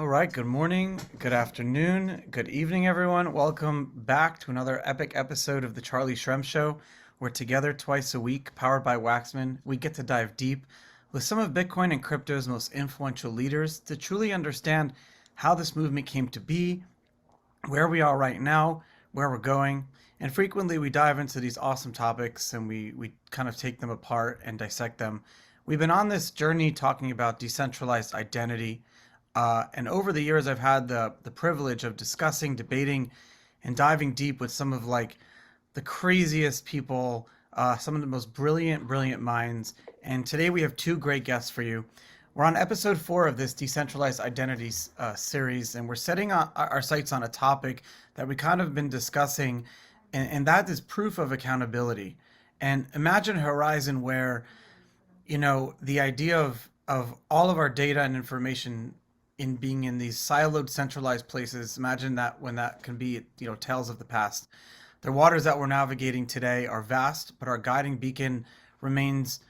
All right, good morning, good afternoon, good evening, everyone. Welcome back to another epic episode of the Charlie Shrem Show. We're together twice a week, powered by Waxman. We get to dive deep with some of Bitcoin and crypto's most influential leaders to truly understand how this movement came to be, where we are right now, where we're going. And frequently we dive into these awesome topics and we kind of take them apart and dissect them. We've been on this journey talking about decentralized identity. And over the years, I've had the privilege of discussing, debating, and diving deep with some of like the craziest people, some of the most brilliant minds. And today we have two great guests for you. We're on episode 4 of this decentralized identities series, and we're setting our sights on a topic that we kind of been discussing, and that is proof of accountability. And imagine a horizon where, the idea of all of our data and information in being in these siloed centralized places. Imagine that when that can be, tales of the past. The waters that we're navigating today are vast, but our guiding beacon remains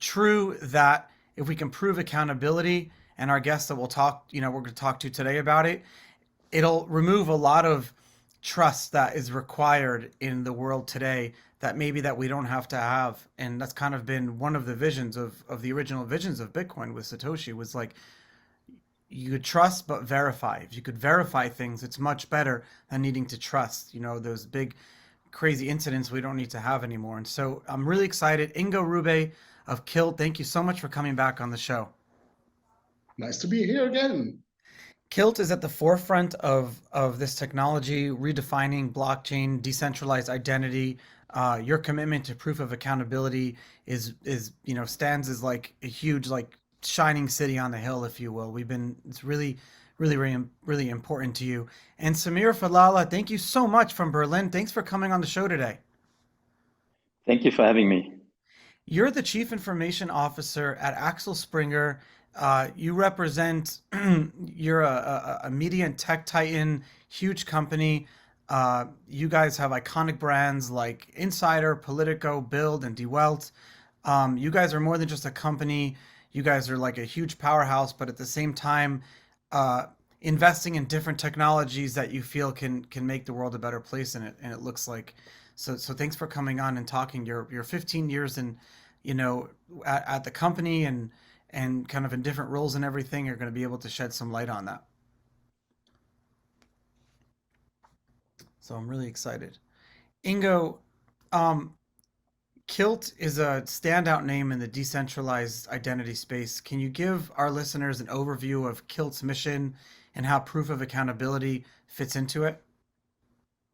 true, that if we can prove accountability, and our guests that we're going to talk to today about it, it'll remove a lot of trust that is required in the world today that maybe that we don't have to have. And that's kind of been one of the visions of the original visions of Bitcoin with Satoshi, was like, you could trust but verify. If you could verify things, it's much better than needing to trust. Those big crazy incidents we don't need to have anymore. And so I'm really excited. Ingo Rube of Kilt, thank you so much for coming back on the show. Nice to be here again. Kilt is at the forefront of this technology, redefining blockchain, decentralized identity. Your commitment to proof of accountability is stands as like a huge like shining city on the hill, if you will. It's really important to you. And Samir Fadlallah, thank you so much from Berlin. Thanks for coming on the show today. Thank you for having me. You're the Chief Information Officer at Axel Springer. You represent, you're a media and tech titan, huge company. You guys have iconic brands like Insider, Politico, Build, and DeWalt. You guys are more than just a company. You guys are like a huge powerhouse, but at the same time, investing in different technologies that you feel can make the world a better place. And it looks like so. Thanks for coming on and talking. Your 15 years in, at the company and kind of in different roles and everything. You're going to be able to shed some light on that. So I'm really excited. Ingo, um, Kilt is a standout name in the decentralized identity space. Can you give our listeners an overview of Kilt's mission and how proof of accountability fits into it?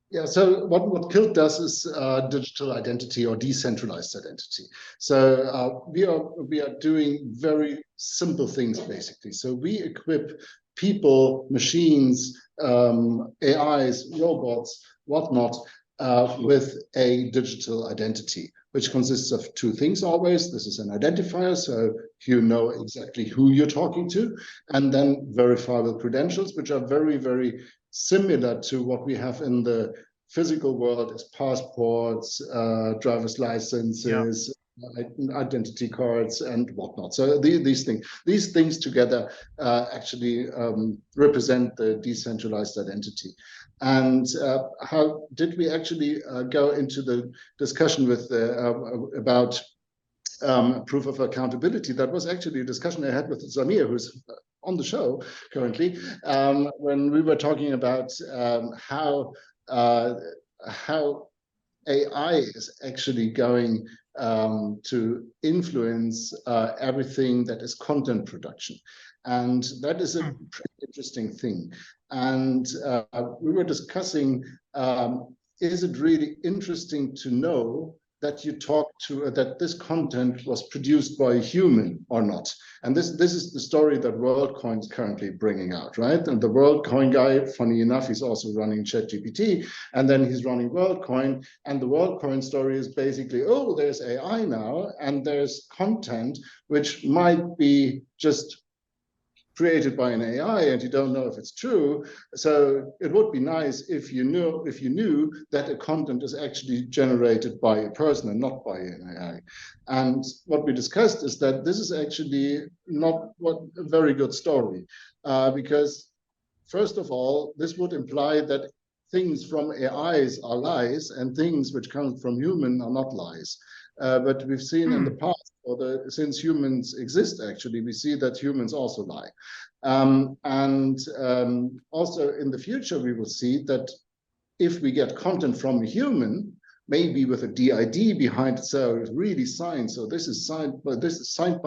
Yeah, so what Kilt does is digital identity or decentralized identity. So we are doing very simple things basically. So we equip people, machines, AIs, robots, whatnot, with a digital identity, which consists of two things always. This is an identifier, so you know exactly who you're talking to, and then verifiable credentials, which are very, very similar to what we have in the physical world as passports, driver's Yeah. licenses, identity cards, and whatnot. So these things together actually represent the decentralized identity. And how did we actually go into the discussion with about proof of accountability? That was actually a discussion I had with Samir, who's on the show currently, when we were talking about how AI is actually going to influence everything that is content production. And that is a pretty interesting thing. And we were discussing, is it really interesting to know that you talk to, that this content was produced by a human or not? And this is the story that WorldCoin is currently bringing out, right? And the WorldCoin guy, funny enough, he's also running ChatGPT, and then he's running WorldCoin. And the WorldCoin story is basically, oh, there's AI now, and there's content which might be just created by an AI and you don't know if it's true. So it would be nice if you knew that a content is actually generated by a person and not by an AI. And what we discussed is that this is actually not a very good story, because first of all, this would imply that things from AIs are lies and things which come from human are not lies. But we've seen in the past, since humans exist, actually, we see that humans also lie. Also in the future, we will see that if we get content from a human, maybe with a DID behind it, so it's really signed. So this is signed by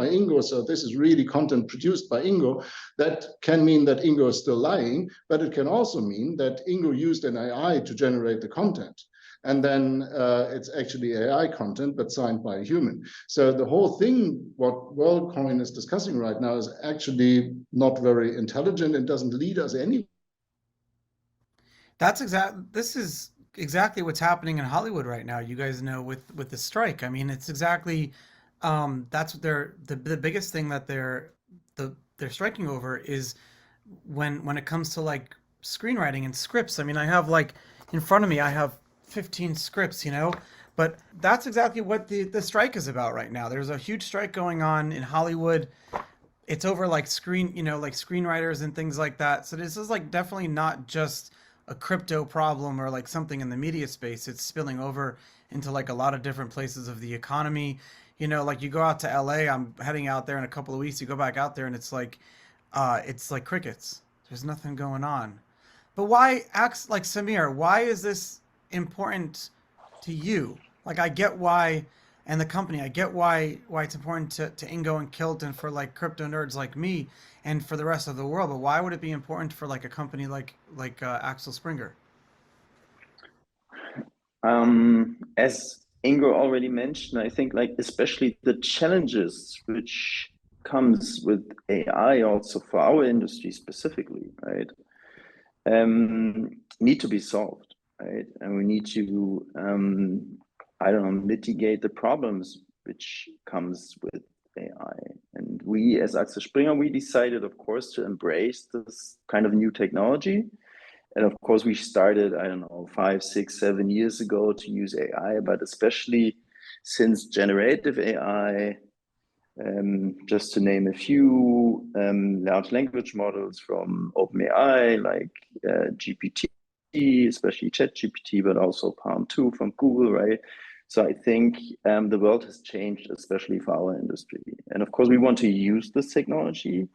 Ingo. So this is really content produced by Ingo. That can mean that Ingo is still lying, but it can also mean that Ingo used an AI to generate the content. And then it's actually AI content, but signed by a human. So the whole thing, what WorldCoin is discussing right now, is actually not very intelligent and doesn't lead us anywhere. This is exactly what's happening in Hollywood right now. You guys know with the strike. I mean, it's exactly that's what the biggest thing that they're striking over is when it comes to like screenwriting and scripts. I mean, I have like in front of me, I have 15 scripts, but that's exactly what the strike is about right now. There's a huge strike going on in Hollywood. It's over like like screenwriters and things like that. So this is like definitely not just a crypto problem or like something in the media space. It's spilling over into like a lot of different places of the economy. Like you go out to LA, I'm heading out there in a couple of weeks, you go back out there and it's like crickets. There's nothing going on. But why acts like Samir, why is this important to you? Like I get why, and the company, I get why it's important to Ingo and Kilt and for like crypto nerds like me and for the rest of the world. But why would it be important for like a company like Axel Springer? As Ingo already mentioned, I think like especially the challenges which comes with AI also for our industry specifically, right? Need to be solved, right? And we need to, I don't know, mitigate the problems which comes with AI. And we, as Axel Springer, we decided, of course, to embrace this kind of new technology. And of course, we started, I don't know, 5, 6, 7 years ago to use AI, but especially since generative AI, just to name a few, large language models from OpenAI, like GPT, especially ChatGPT, but also Palm 2 from Google, right? So I think the world has changed, especially for our industry. And of course, we want to use this technology,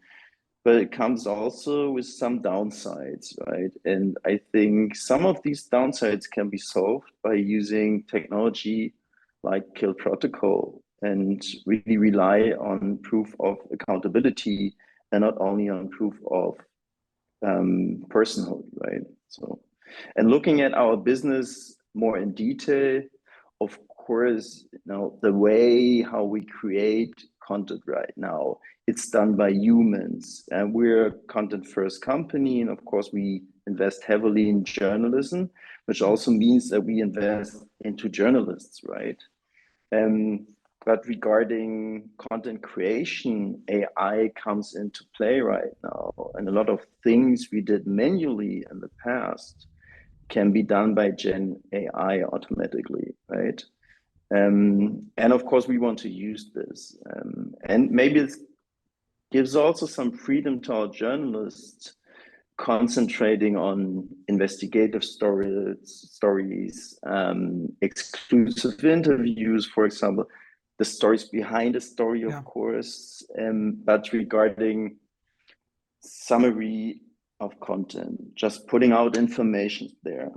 but it comes also with some downsides, right? And I think some of these downsides can be solved by using technology like Kill Protocol and really rely on proof of accountability and not only on proof of personhood, right? So, and looking at our business more in detail, of course, the way how we create content right now, it's done by humans, and we're a content first company, and of course we invest heavily in journalism, which also means that we invest into journalists, right? But regarding content creation, AI comes into play right now, and a lot of things we did manually in the past can be done by Gen AI automatically, right? And of course, we want to use this. And maybe it gives also some freedom to our journalists concentrating on investigative stories, exclusive interviews, for example, the stories behind a story, of course, but regarding summary of content, just putting out information there,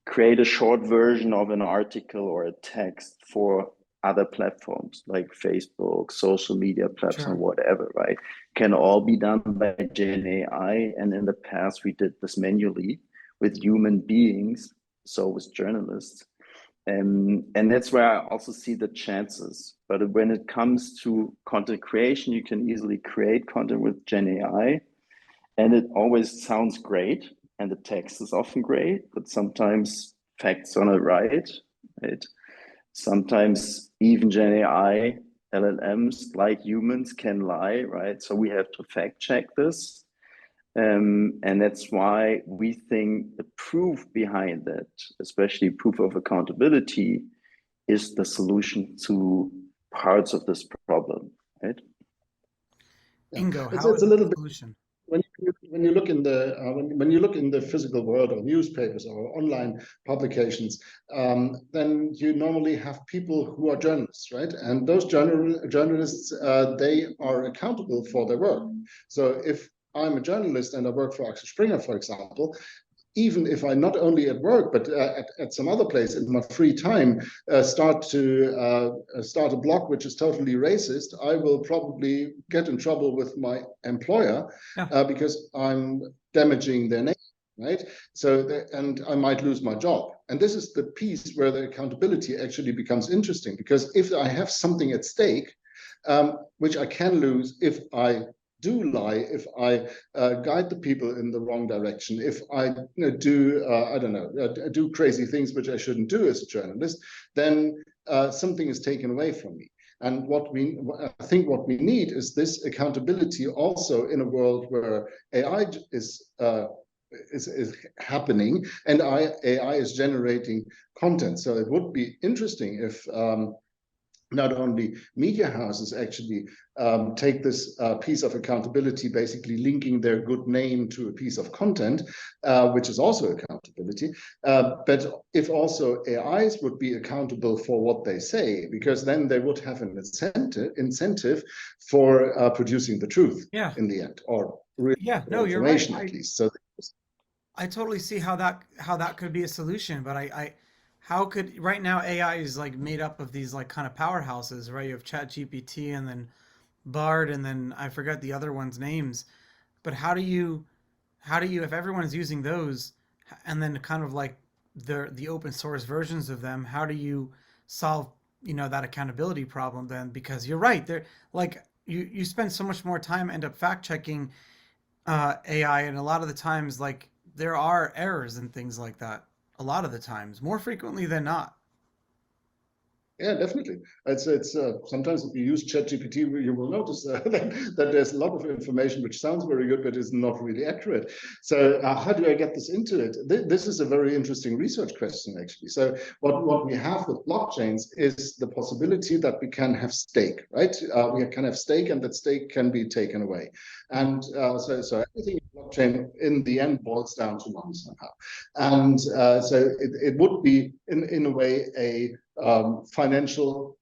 create a short version of an article or a text for other platforms like Facebook, social media platform, whatever, right? Can all be done by Gen AI. And in the past, we did this manually with human beings, so with journalists. And that's where I also see the chances. But when it comes to content creation, you can easily create content with Gen AI. And it always sounds great. And the text is often great, but sometimes facts are not right? Sometimes even Gen AI LLMs, like humans, can lie, right? So we have to fact check this. And that's why we think the proof behind that, especially proof of accountability, is the solution to parts of this problem, right? Yeah. Ingo, It's how is a it little the bit solution? when you look in the when you look in the physical world or newspapers or online publications, then you normally have people who are journalists, right? And those journalists, they are accountable for their work. So if I'm a journalist and I work for Axel Springer, for example, even if I not only at work but at some other place in my free time start a blog which is totally racist, I will probably get in trouble with my employer because I'm damaging their name, right? So and I might lose my job. And this is the piece where the accountability actually becomes interesting, because if I have something at stake, which I can lose if I do lie, if I guide the people in the wrong direction, if I do, I don't know, do crazy things which I shouldn't do as a journalist, then something is taken away from me. And I think what we need is this accountability also in a world where AI is happening and AI is generating content. So it would be interesting if not only media houses actually take this piece of accountability, basically linking their good name to a piece of content, which is also accountability, but if also AIs would be accountable for what they say, because then they would have an incentive for producing the truth in the end, or No, you're right. information at least. So I totally see how that could be a solution, but how could right now AI is like made up of these like kind of powerhouses, right? You have ChatGPT and then Bard and then I forget the other one's names. But how do you if everyone's using those and then kind of like the open source versions of them, how do you solve, that accountability problem then? Because you're right, they're like you spend so much more time end up fact checking AI, and a lot of the times like there are errors and things like that. A lot of the times, more frequently than not. yeah, definitely. It's sometimes if you use ChatGPT, you will notice that there's a lot of information which sounds very good, but is not really accurate. So how do I get this into it? This is a very interesting research question, actually. So what we have with blockchains is the possibility that we can have stake, right? We can have stake, and that stake can be taken away. And so everything in blockchain in the end boils down to money somehow. And so it would be in a way a financial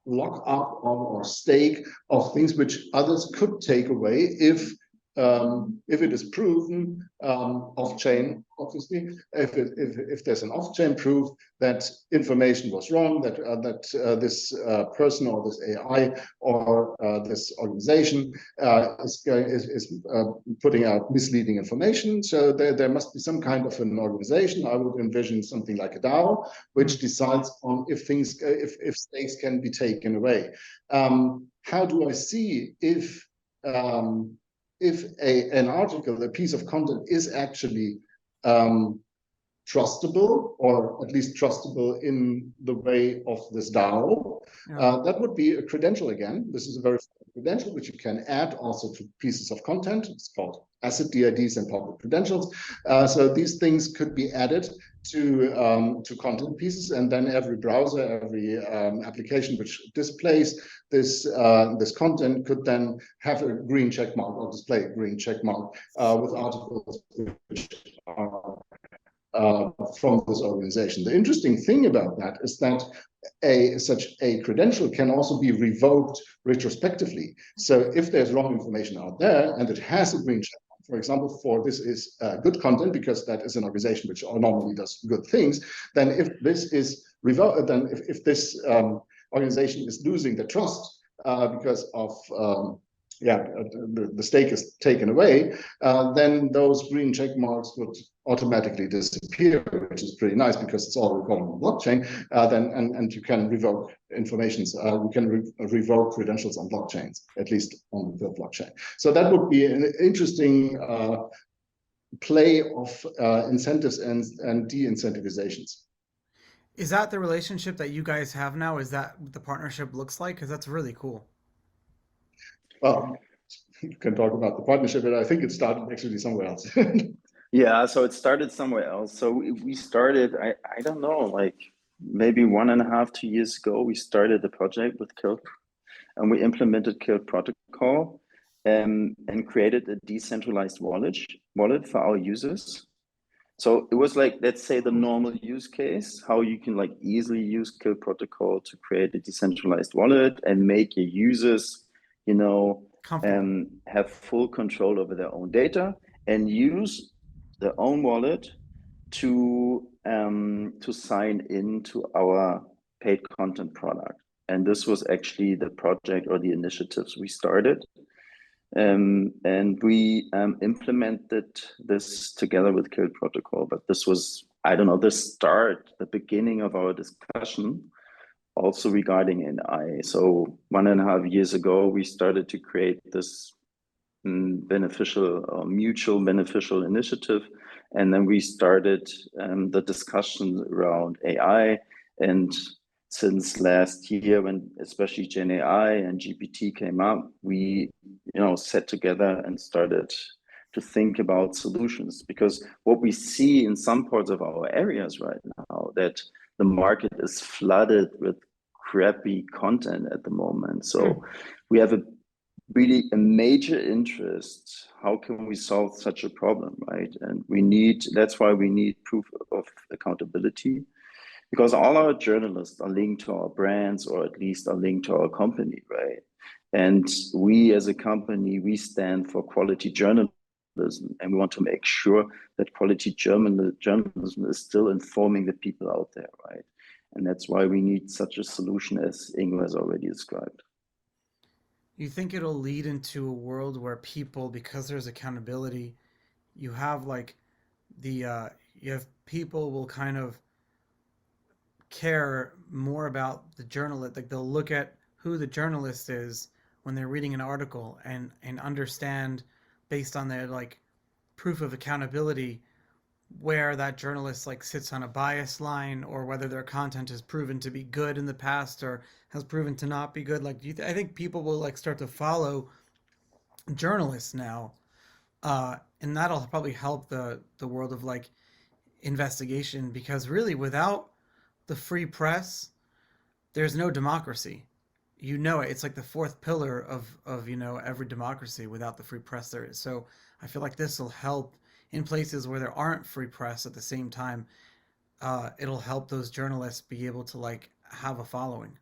lock up or stake of things which others could take away if it is proven off chain. Obviously, if there's an off chain proof that information was wrong, that this person or this AI or this organization is putting out misleading information. So there must be some kind of an organization. I would envision something like a DAO, which decides on if stakes can be taken away. How do I see if an article, a piece of content is actually trustable, or at least trustable in the way of this DAO? That would be a credential again. This is a very credential which you can add also to pieces of content. It's called asset DIDs and public credentials. So these things could be added to content pieces, and then every browser, every application which displays this content could then have a green check mark or display a green check mark with articles which are from this organization. The interesting thing about that is that such a credential can also be revoked retrospectively. So if there's wrong information out there and it has a green check, for example, for this is good content because that is an organization which normally does good things, then if this is revoked, then if this organization is losing the trust because of the stake is taken away, then those green check marks would automatically disappear, which is pretty nice because it's all recorded on blockchain. And you can revoke informations. You can revoke credentials on blockchains, at least on the blockchain. So that would be an interesting play of incentives and de-incentivizations. Is that the relationship that you guys have now? Is that what the partnership looks like? Because that's really cool. Well, you can talk about the partnership, but I think it started actually somewhere else. Yeah, so it started somewhere else. So we started, I don't know, like maybe 1.5, 2 years ago, we started the project with Kilt, and we implemented Kilt protocol, and created a decentralized wallet for our users. So it was like, let's say the normal use case, how you can like easily use Kilt protocol to create a decentralized wallet and make your users, you know, Comfortable. have full control over their own data and use their own wallet to sign into our paid content product. And this was actually the project or the initiatives we started. And we implemented this together with Kilt Protocol. But this was, I don't know, the beginning of our discussion, also regarding AI. So 1.5 years ago, we started to create this beneficial or mutual beneficial initiative. And then we started the discussion around AI. And since last year, when especially Gen AI and GPT came up, we sat together and started to think about solutions. Because what we see in some parts of our areas right now, that the market is flooded with crappy content at the moment. So we have really a major interest. How can we solve such a problem, right? And that's why we need proof of accountability, because all our journalists are linked to our brands, or at least are linked to our company, right? And we as a company, we stand for quality journalism, and we want to make sure that quality journalism is still informing the people out there, right? And that's why we need such a solution as Ingo has already described. You think it'll lead into a world where people, because there's accountability, you have like you have people will kind of care more about the journalist. Like they'll look at who the journalist is when they're reading an article and understand based on their like proof of accountability where that journalist like sits on a bias line or whether their content has proven to be good in the past or has proven to not be good. Like I think people will like start to follow journalists now, and that'll probably help the world of like investigation, because really without the free press there's no democracy. You know it. It's like the fourth pillar of every democracy. Without the free press, there is. So I feel like this will help in places where there aren't free press. At the same time, it'll help those journalists be able to like have a following.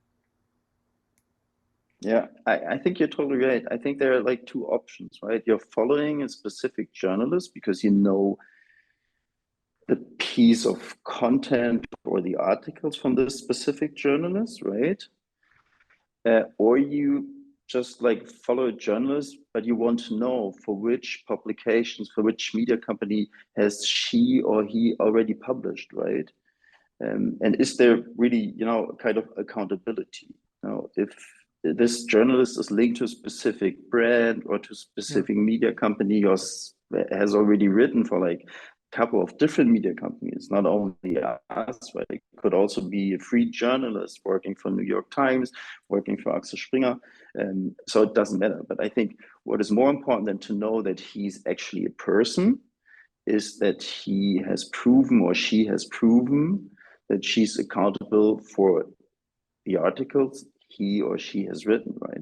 Yeah, I think you're totally right. I think there are like two options, right? You're following a specific journalist because you know the piece of content or the articles from this specific journalist, right? Or you just like follow a journalist, but you want to know for which publications, for which media company has she or he already published, right? And is there really, kind of accountability? If this journalist is linked to a specific brand or to a Yeah. specific media company, or has already written for like a couple of different media companies, not only us, right? It could also be a free journalist working for New York Times, working for Axel Springer. So it doesn't matter. But I think what is more important than to know that he's actually a person is that he has proven, or she has proven, that she's accountable for the articles he or she has written, right?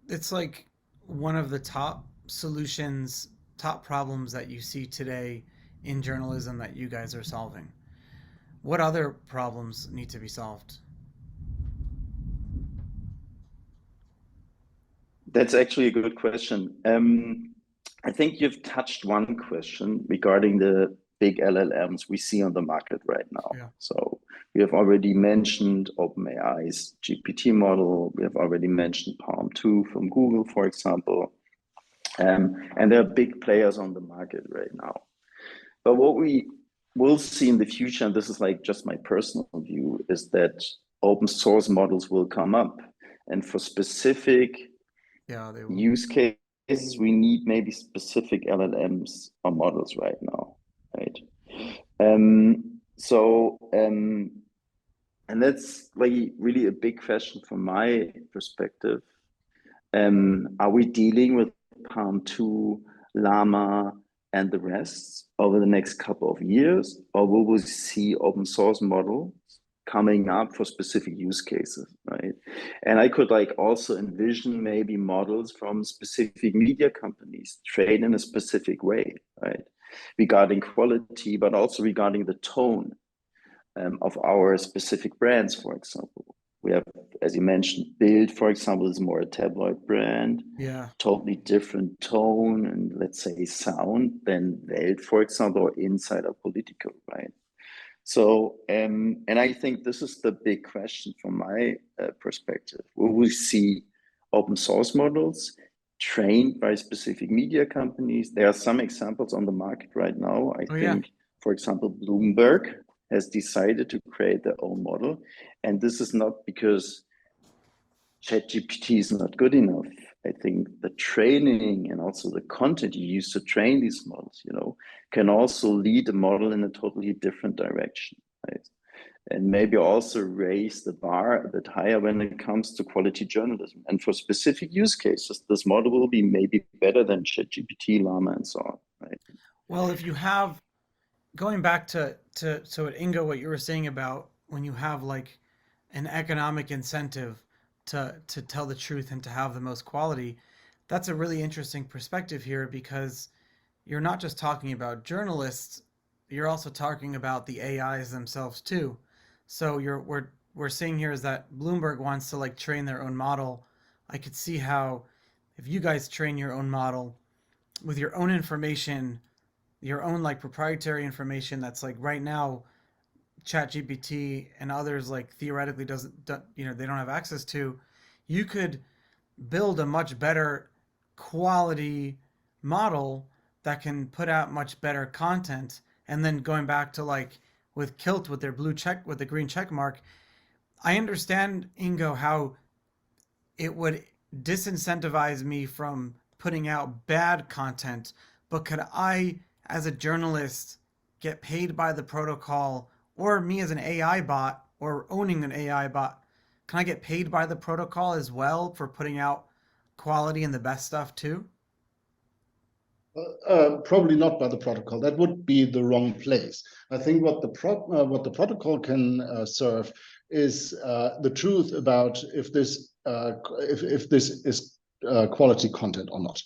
It's like one of the top solutions, top problems that you see today in journalism that you guys are solving. What other problems need to be solved? That's actually a good question. I think you've touched one question regarding the big LLMs we see on the market right now. Yeah. So we have already mentioned OpenAI's GPT model. We have already mentioned Palm 2 from Google, for example. And there are big players on the market right now. But what we will see in the future, and this is like just my personal view, is that open source models will come up. And for specific Yeah, they will. use cases, we need maybe specific LLMs or models right now, right? So, and that's like really a big question from my perspective. Are we dealing with Palm 2, Llama, and the rest over the next couple of years, or will we see open source models coming up for specific use cases, right? And I could like also envision maybe models from specific media companies trained in a specific way, right? Regarding quality, but also regarding the tone of our specific brands, for example. We have, as you mentioned, Bild, for example, is more a tabloid brand, Yeah. totally different tone and let's say sound than Welt, for example, or Insider Political, right? So, and I think this is the big question from my perspective. Will we see open source models trained by specific media companies? There are some examples on the market right now. I Oh, yeah. think, for example, Bloomberg has decided to create their own model. And this is not because ChatGPT is not good enough. I think the training and also the content you use to train these models, can also lead a model in a totally different direction, right? And maybe also raise the bar a bit higher when it comes to quality journalism. And for specific use cases, this model will be maybe better than ChatGPT, Llama, and so on, right? Well, if you have going back to so at Ingo, what you were saying about when you have like an economic incentive to tell the truth and to have the most quality, that's a really interesting perspective here because you're not just talking about journalists, you're also talking about the AIs themselves too. So we're seeing here is that Bloomberg wants to like train their own model. I could see how if you guys train your own model with your own information, your own like proprietary information that's like right now ChatGPT and others like theoretically they don't have access to, you could build a much better quality model that can put out much better content. And then going back to like with Kilt with their blue check with the green check mark, I understand Ingo how it would disincentivize me from putting out bad content, but could I, as a journalist, get paid by the protocol, or me as an AI bot, or owning an AI bot, can I get paid by the protocol as well for putting out quality and the best stuff too? Probably not by the protocol. That would be the wrong place. I think what the protocol can serve is the truth about if this is quality content or not.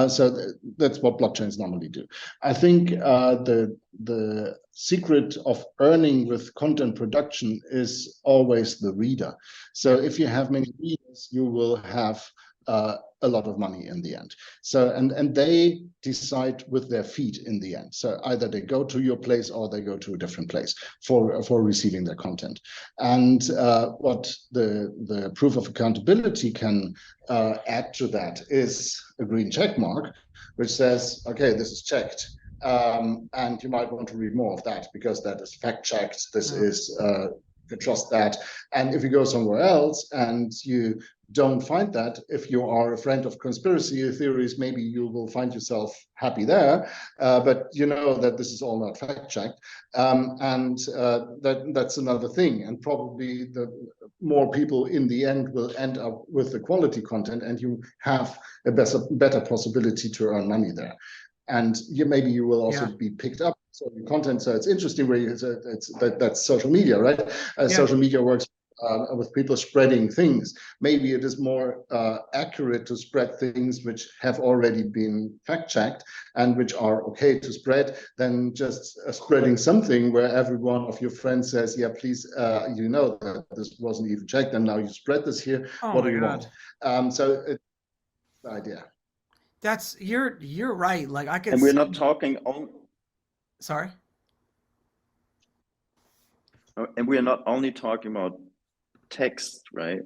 So that's what blockchains normally do. I think the secret of earning with content production is always the reader. So if you have many readers, you will have a lot of money in the end. So and they decide with their feet in the end. So either they go to your place or they go to a different place for receiving their content. And what the proof of accountability can add to that is a green check mark, which says, okay, this is checked. And you might want to read more of that because that is fact checked. This is you trust that. And if you go somewhere else and you don't find that, if you are a friend of conspiracy theories, maybe you will find yourself happy there, but you know that this is all not fact checked, and that's another thing. And probably the more people in the end will end up with the quality content, and you have a better possibility to earn money there. And maybe you will also be picked up certain content. So it's interesting where that's social media, right? Social media works with people spreading things. Maybe it is more accurate to spread things which have already been fact checked and which are okay to spread than just spreading something where every one of your friends says, yeah, please, you know that this wasn't even checked and now you spread this here. What do you want? So it's the idea. That's you're right. Like I could. And we're not talking on. Sorry. And we are not only talking about text, right?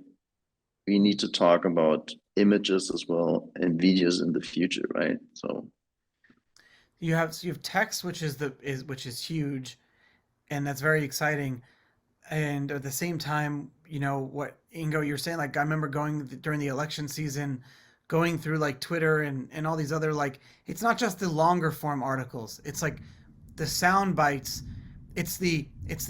We need to talk about images as well and videos in the future, right? So you have text, which is huge, and that's very exciting. And at the same time, what Ingo you're saying, like I remember going during the election season, going through like Twitter and all these other like it's not just the longer form articles. It's like the sound bites it's the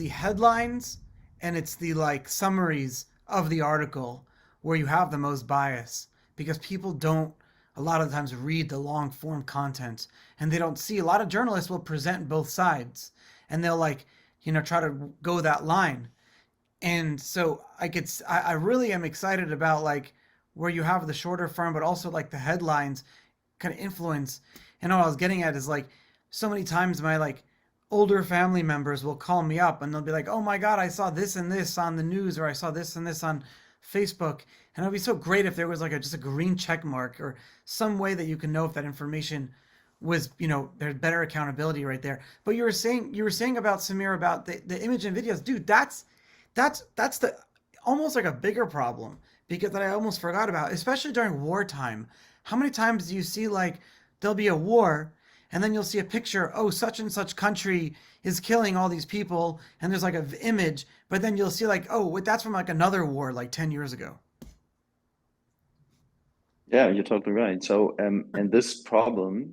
headlines and it's the like summaries of the article where you have the most bias because people don't a lot of the times read the long form content and they don't see a lot of journalists will present both sides and they'll like try to go that line. And so I really am excited about like where you have the shorter form but also like the headlines kind of influence. And what I was getting at is like so many times my like older family members will call me up and they'll be like, "Oh my God, I saw this and this on the news, or I saw this and this on Facebook." And it'd be so great if there was like just a green check mark or some way that you can know if that information was, there's better accountability right there. But you were saying about Samir about the image and videos, dude. That's the almost like a bigger problem because that I almost forgot about, especially during wartime. How many times do you see like there'll be a war and then you'll see a picture, oh, such and such country is killing all these people, and there's like an image, but then you'll see like, oh, wait, that's from like another war like 10 years ago. Yeah, you're totally right. So, and this problem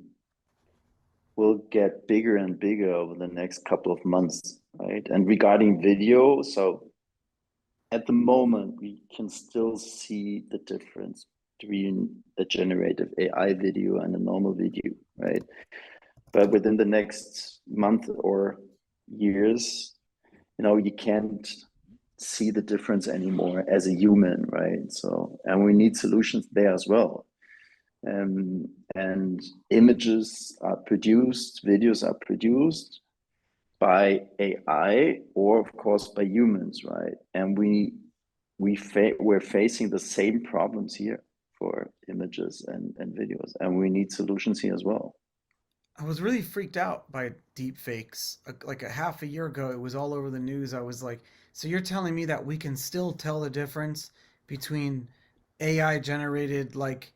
will get bigger and bigger over the next couple of months, right? And regarding video, so at the moment, we can still see the difference between a generative AI video and a normal video, right? But within the next month or years, you can't see the difference anymore as a human, right? So, and we need solutions there as well. And images are produced, videos are produced by AI or of course by humans, right? And we're facing the same problems here for images and videos, and we need solutions here as well. I was really freaked out by deepfakes. Like a half a year ago, it was all over the news. I was like, so you're telling me that we can still tell the difference between AI generated, like,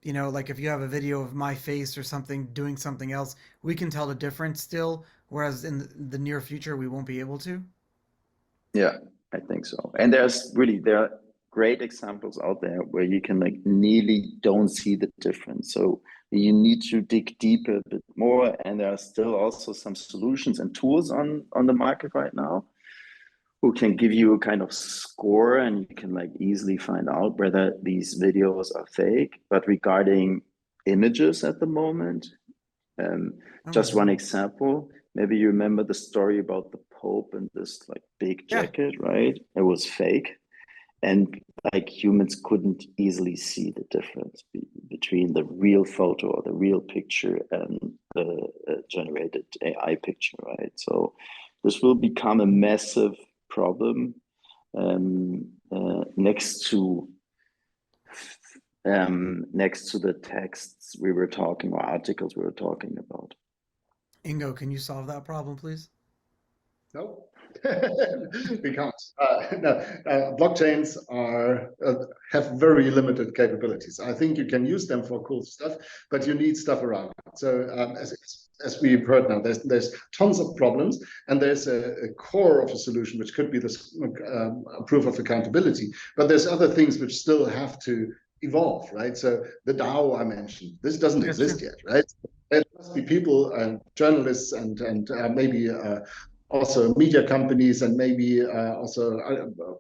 like if you have a video of my face or something doing something else, we can tell the difference still, whereas in the near future, we won't be able to? Yeah, I think so. And there are great examples out there where you can like nearly don't see the difference. So you need to dig deeper a bit more. And there are still also some solutions and tools on the market right now who can give you a kind of score, and you can like easily find out whether these videos are fake. But regarding images at the moment, just Okay. one example, maybe you remember the story about the Pope and this like big Yeah. jacket, right? It was fake. And like humans couldn't easily see the difference between the real photo or the real picture and the generated AI picture, right? So this will become a massive problem, next to the texts we were talking or articles we were talking about. Ingo, can you solve that problem, please? No, we can't. No, blockchains have very limited capabilities. I think you can use them for cool stuff, but you need stuff around. So as we've heard now, there's tons of problems, and there's a core of a solution which could be this proof of accountability. But there's other things which still have to evolve, right? So the DAO I mentioned, this doesn't That's exist true. yet, right? There must be people and journalists and maybe also media companies and maybe also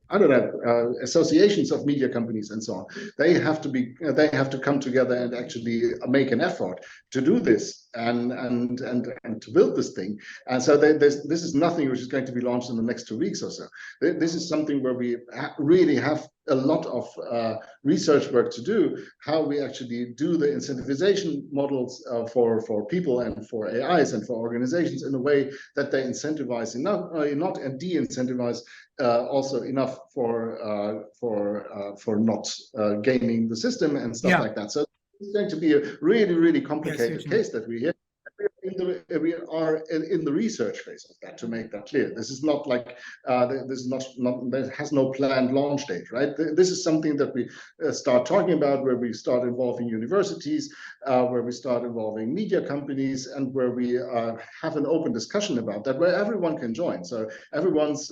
I don't know associations of media companies and so on. They have to come together and actually make an effort to do this and to build this thing. And so this is nothing which is going to be launched in the next 2 weeks or so. This is something where we really have a lot of research work to do, how we actually do the incentivization models for people and for AIs and for organizations in a way that they incentivize enough, not de-incentivize also enough for not gaming the system and stuff Yeah. like that. So it's going to be a really, really Yeah, I see what complicated you mean. case that we hear. We are in the research phase of that, to make that clear. This is not like this is not there has no planned launch date, right? This is something that we start talking about, where we start involving universities, where we start involving media companies, and where we have an open discussion about that, where everyone can join. So everyone's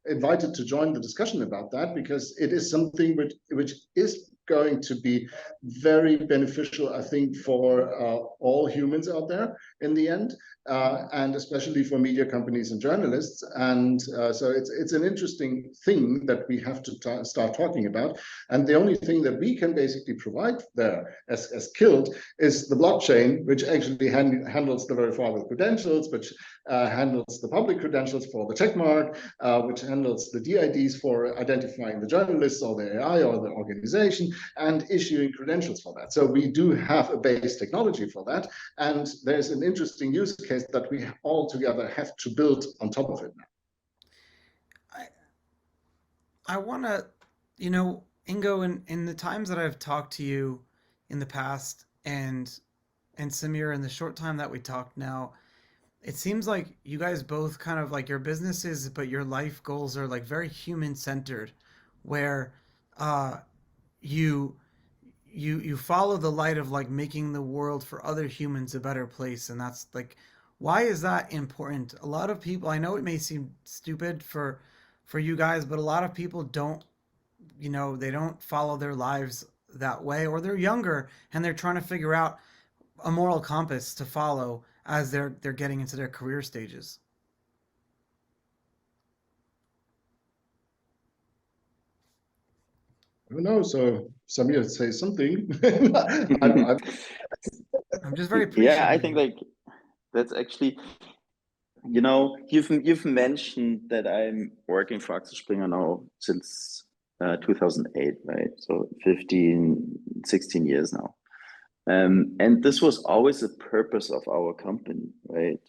invited to join the discussion about that, because it is something which is going to be very beneficial, I think, for all humans out there in the end, and especially for media companies and journalists. And so it's an interesting thing that we have to start talking about. And the only thing that we can basically provide there as Kilt is the blockchain, which actually handles the verifiable credentials, which handles the public credentials for the check mark, which handles the DIDs for identifying the journalists or the AI or the organization, and issuing credentials for that. So we do have a base technology for that, and there's an interesting use case that we all together have to build on top of it now. I want to, you know, Ingo, in the times that I've talked to you in the past, and Samir, in the short time that we talked now, it seems like you guys both kind of like your businesses, but your life goals are like very human centered, where uh, you you follow the light of like making the world for other humans a better place, and that's like, why is that important? A lot of people, I know it may seem stupid for you guys, but a lot of people don't, you know, they don't follow their lives that way, or they're younger and they're trying to figure out a moral compass to follow as they're getting into their career stages. I don't know. So Samir, say something. I'm just very Yeah, I appreciative. think like that's actually, you know, you've mentioned that I'm working for Axel Springer now since 2008, right? So 15, 16 years now. And this was always the purpose of our company, right?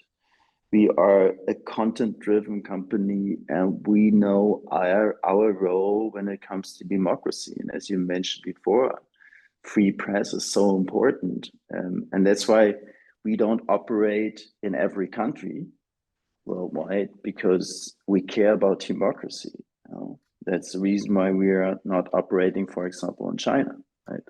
We are a content-driven company, and we know our role when it comes to democracy. And as you mentioned before, free press is so important. And that's why we don't operate in every country worldwide, because we care about democracy. You know? That's the reason why we are not operating, for example, in China, right?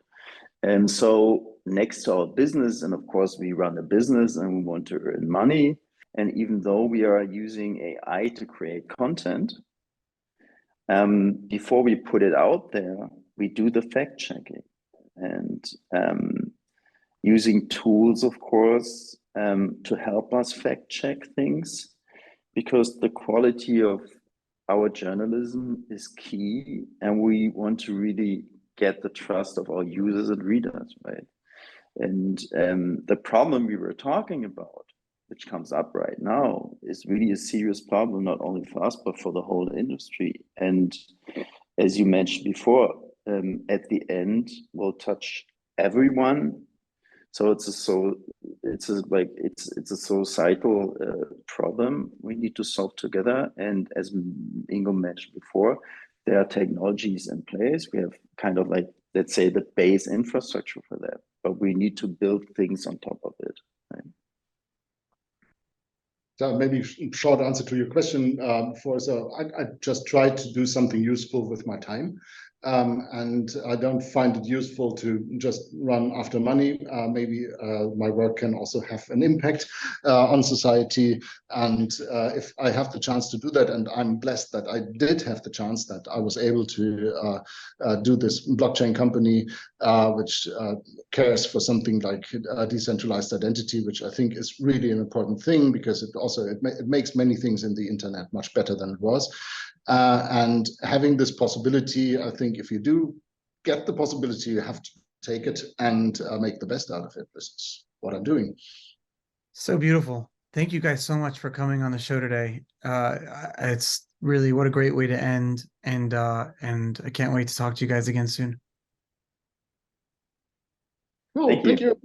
And so next to our business, and of course we run a business and we want to earn money. And even though we are using AI to create content, before we put it out there, we do the fact checking and using tools, of course, to help us fact check things, because the quality of our journalism is key, and we want to really get the trust of our users and readers, right? And the problem we were talking about, which comes up right now, is really a serious problem, not only for us, but for the whole industry. And as you mentioned before, at the end, will touch everyone. So it's a societal problem we need to solve together. And as Ingo mentioned before, there are technologies in place. We have kind of like, let's say, the base infrastructure for that, but we need to build things on top of it. Right? So maybe short answer to your question. I just try to do something useful with my time. And I don't find it useful to just run after money. Maybe my work can also have an impact on society. And if I have the chance to do that, and I'm blessed that I did have the chance, that I was able to do this blockchain company, which cares for something like decentralized identity, which I think is really an important thing, because it makes many things in the internet much better than it was. And having this possibility, I think if you do get the possibility, you have to take it and make the best out of it. This is what I'm doing. So beautiful. Thank you guys so much for coming on the show today. It's really, what a great way to end. And I can't wait to talk to you guys again soon. Cool. Thank you.